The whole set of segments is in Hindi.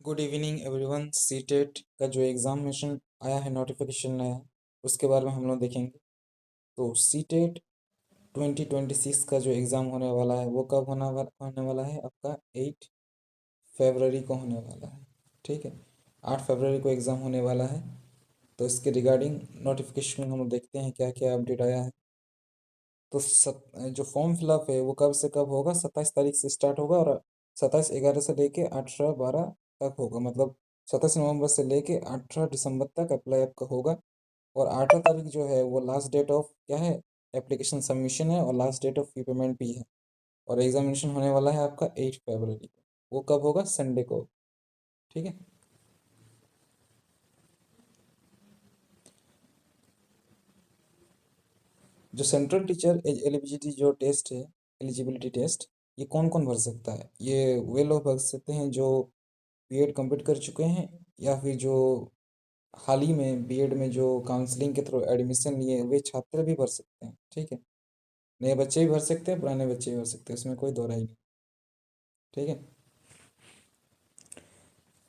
Good evening everyone. सीटेट का जो एग्ज़ामिनेशन आया है नोटिफिकेशन नया, उसके बारे में हम लोग देखेंगे। तो सीटेट 2026 का जो एग्ज़ाम होने वाला है वो कब होने वाला है? आपका 8 फरवरी को होने वाला है। ठीक है, 8 फरवरी को एग्ज़ाम होने वाला है। तो इसके रिगार्डिंग नोटिफिकेशन हम लोग देखते हैं क्या क्या अपडेट आया है। तो जो फॉर्म फिलअप है वो कब से कब होगा? 27 तारीख से स्टार्ट होगा और 27/11 से लेके 18/12 तक होगा। मतलब 27 नवंबर से लेके 18 दिसंबर तक अप्लाई आपका होगा। और 18 तारीख जो है वो लास्ट डेट ऑफ क्या है? एप्लीकेशन सबमिशन है और last date of fee payment भी है। और एग्जामिनेशन होने वाला है आपका 8 फरवरी को। वो कब होगा? संडे को। ठीक है। जो सेंट्रल टीचर एलिजिबिलिटी जो टेस्ट है, एलिजिबिलिटी टेस्ट, ये कौन कौन भर सकता है? ये वे लोग भर सकते हैं जो बीएड कंप्लीट कर चुके हैं, या फिर जो हाल ही में बीएड में जो काउंसलिंग के थ्रू एडमिशन लिए वे छात्र भी भर सकते हैं। ठीक है, नए बच्चे भी भर सकते हैं, पुराने बच्चे भी भर सकते हैं, उसमें कोई दो राय नहीं। ठीक है,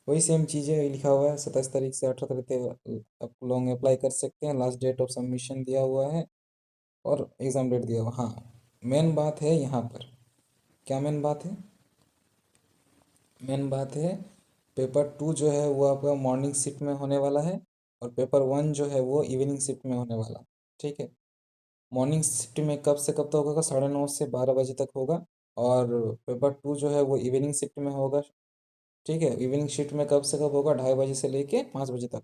वही सेम चीज़ें लिखा हुआ है। 27 तारीख से 18 तारीख तक आप लोग अप्लाई कर सकते हैं। लास्ट डेट ऑफ सबमिशन दिया हुआ है और एग्ज़ाम डेट दिया हुआ। हाँ, मेन बात है यहाँ पर। क्या मेन बात है? मेन बात है, पेपर 2 जो है वो आपका मॉर्निंग शिफ्ट में होने वाला है और पेपर 1 जो है वो इवनिंग शिफ्ट में होने वाला है। ठीक है, मॉर्निंग शिफ्ट में कब से कब तक होगा? 9:30 से 12 बजे तक होगा। और पेपर 2 जो है वो इवनिंग शिफ्ट में होगा। ठीक है, इवनिंग शिफ्ट में कब से कब होगा? 2:30 बजे से लेके 5 बजे तक।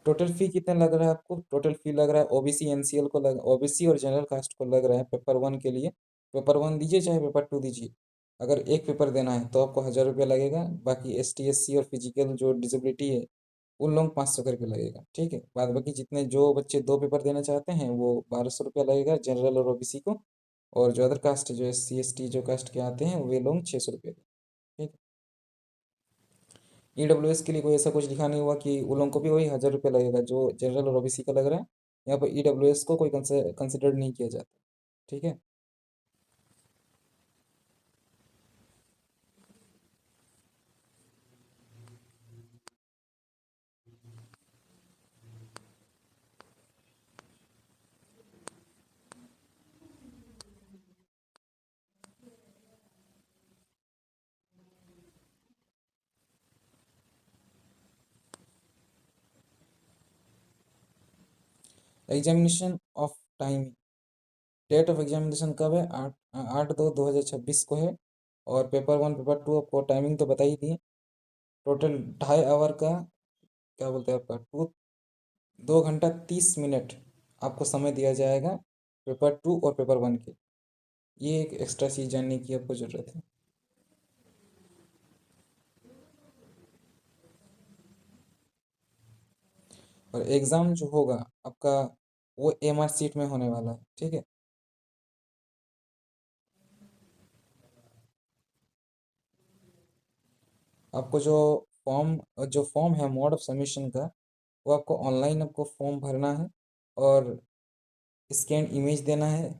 टोटल फी कितना लग रहा है आपको? टोटल फी लग रहा है ओबीसी एनसीएल को लग ओबीसी और जनरल कास्ट को लग रहा है पेपर 1 के लिए। पेपर 1 दीजिए चाहे पेपर 2 दीजिए, अगर एक पेपर देना है तो आपको 1000 रुपया लगेगा। बाकी एसटी एससी और फिजिकल जो डिसेबिलिटी है उन लोग 500 करके लगेगा। ठीक है, बाद बाकी जितने जो बच्चे दो पेपर देना चाहते हैं वो 1200 रुपया लगेगा जनरल और ओबीसी को। और जो अदर कास्ट है, जो एससी एसटी जो कास्ट के आते हैं वे लोग 600 रुपये। ठीक। ईडब्ल्यूएस के लिए कोई ऐसा कुछ लिखा नहीं हुआ कि उन लोगों को भी वही 1000 रुपये लगेगा जो जनरल और ओबीसी का लग रहा है। यहाँ पर ईडब्ल्यूएस को कोई कंसिडर नहीं किया जाता। ठीक है। Examination of time, date of examination कब है? 8/2/2026 को है। और पेपर 1 पेपर 2 आपको टाइमिंग तो बता ही दिए। टोटल 2.5 आवर का, क्या बोलते हैं आपका, 2 घंटा 30 मिनट आपको समय दिया जाएगा पेपर 2 और पेपर 1 के। ये एक एक्स्ट्रा चीज़ जानने की आपको ज़रूरत है। और एग्ज़ाम जो होगा आपका वो एमआर सीट में होने वाला है। ठीक है, आपको जो फॉर्म है मोड ऑफ सबमिशन का, वो आपको ऑनलाइन आपको फॉर्म भरना है और स्कैन इमेज देना है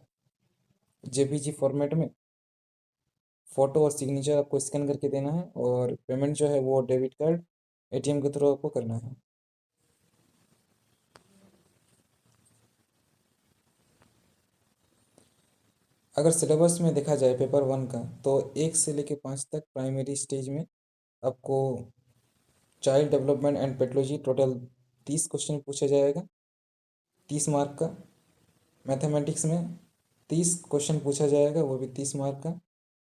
जेपीजी फॉर्मेट में। फ़ोटो और सिग्नेचर आपको स्कैन करके देना है और पेमेंट जो है वो डेबिट कार्ड एटीएम के थ्रू आपको करना है। अगर सिलेबस में देखा जाए पेपर 1 का, तो 1 से लेके 5 तक प्राइमरी स्टेज में आपको child development and pathology total 30 question पूछा जाएगा, 30 मार्क का। मैथमेटिक्स में 30 क्वेश्चन पूछा जाएगा, वो भी 30 मार्क का।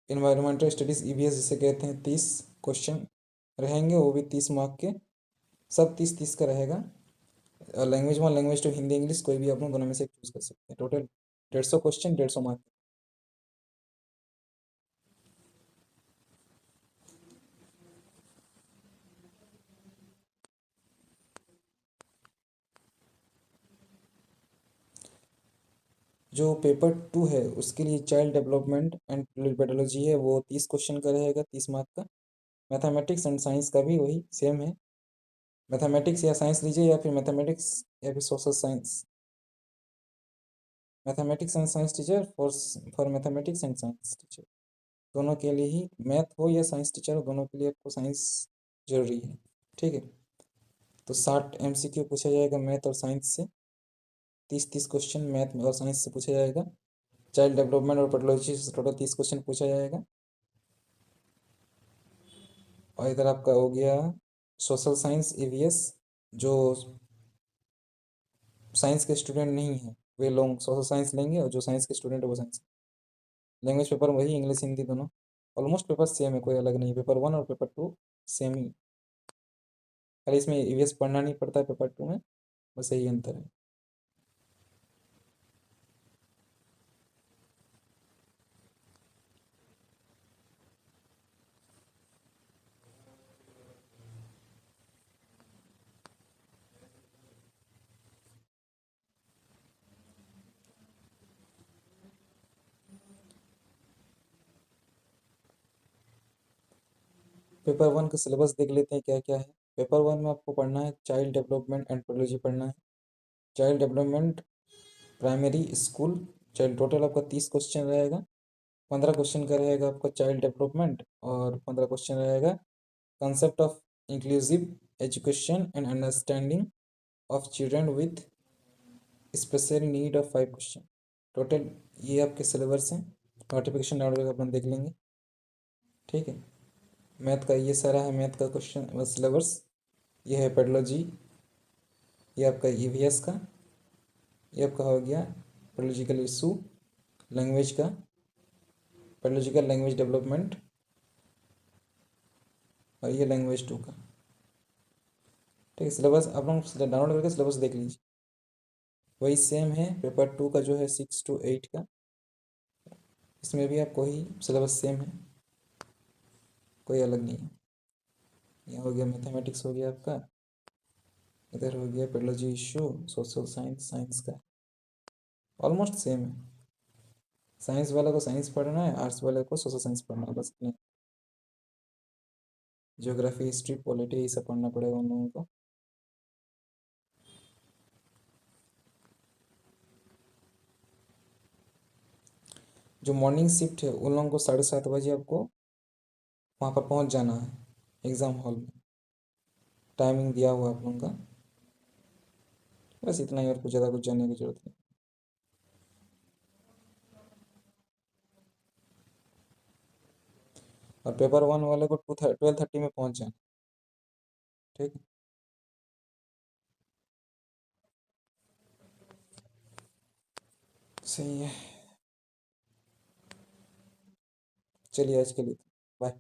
इन्वायरमेंटल स्टडीज़ ईवीएस जिसे कहते हैं, 30 क्वेश्चन रहेंगे, वो भी 30 मार्क के। सब 30-30 का रहेगा। लैंग्वेज 1 लैंग्वेज 2 हिंदी इंग्लिश कोई भी आप लोग दोनों में से चूज़ कर सकते हैं। Total 150 question, 150 mark. जो पेपर 2 है उसके लिए चाइल्ड डेवलपमेंट एंड पेडोलॉजी है, वो 30 क्वेश्चन का रहेगा, 30 मार्क का। मैथमेटिक्स एंड साइंस का भी वही सेम है। मैथमेटिक्स या साइंस लीजिए, या फिर मैथमेटिक्स या फिर social science. Mathematics and science teacher, for mathematics and science teacher, दोनों के लिए ही, मैथ हो या साइंस टीचर हो, दोनों के लिए आपको साइंस जरूरी है। ठीक है, तो 60 MCQ पूछा जाएगा मैथ और साइंस से, 30-30 क्वेश्चन मैथ और साइंस से पूछा जाएगा। चाइल्ड डेवलपमेंट और पेडोलॉजी से टोटल 30 क्वेश्चन पूछा जाएगा। और इधर आपका हो गया सोशल साइंस EVS, जो साइंस के स्टूडेंट नहीं है वे लोग सोशल साइंस लेंगे, और जो साइंस के स्टूडेंट है वो साइंस। लैंग्वेज पेपर वही, इंग्लिश हिंदी दोनों, ऑलमोस्ट पेपर सेम है, कोई अलग नहीं। पेपर 1 और पेपर 2 सेम ही, खाली इसमें EVS पढ़ना नहीं पड़ता है पेपर 2 में, बस यही अंतर है। पेपर 1 का सिलेबस देख लेते हैं क्या क्या है। पेपर 1 में आपको पढ़ना है चाइल्ड डेवलपमेंट एंड पेडोलॉजी पढ़ना है। Child development primary school, child, total आपका 30 क्वेश्चन रहेगा। 15 क्वेश्चन का रहेगा आपका चाइल्ड डेवलपमेंट, और 15 क्वेश्चन रहेगा concept of inclusive education and understanding of children with special need of 5 question. Total ये आपके सिलेबस हैं, नोटिफिकेशन डाउनलोड करके अपन देख लेंगे। ठीक है, मैथ का ये सारा है, मैथ का क्वेश्चन सिलेबस। ये है पेडोलॉजी, ये आपका EVS का, ये आपका हो गया पेडोलॉजिकल इशू, लैंग्वेज का, पेडोलॉजिकल लैंग्वेज डेवलपमेंट, और ये लैंग्वेज 2 का। ठीक है, सिलेबस आप लोग डाउनलोड करके सिलेबस देख लीजिए, वही सेम है पेपर 2 का, जो है 6 to 8 का, इसमें भी आपको ही सिलेबस सेम है, कोई अलग नहीं है। यहाँ हो गया मैथमेटिक्स हो गया आपका, इधर हो गया pedology issue, social science, science का ऑलमोस्ट सेम है। साइंस वाला को साइंस पढ़ना है, आर्ट्स वाले को सोशल साइंस पढ़ना है, बस इतने। ज्योग्राफी, हिस्ट्री, पॉलिटी, ये सब पढ़ना पड़ेगा उन लोगों को। जो मॉर्निंग शिफ्ट है उन लोगों को 7:30 बजे आपको वहाँ पर पहुँच जाना है एग्ज़ाम हॉल में, टाइमिंग दिया हुआ है आप लोगों का। बस इतना ही, और कुछ ज़्यादा कुछ जानने की जरूरत नहीं। और पेपर 1 वाले को 12:30 में पहुँच जाना। ठीक है, सही है। चलिए आज के लिए बाय।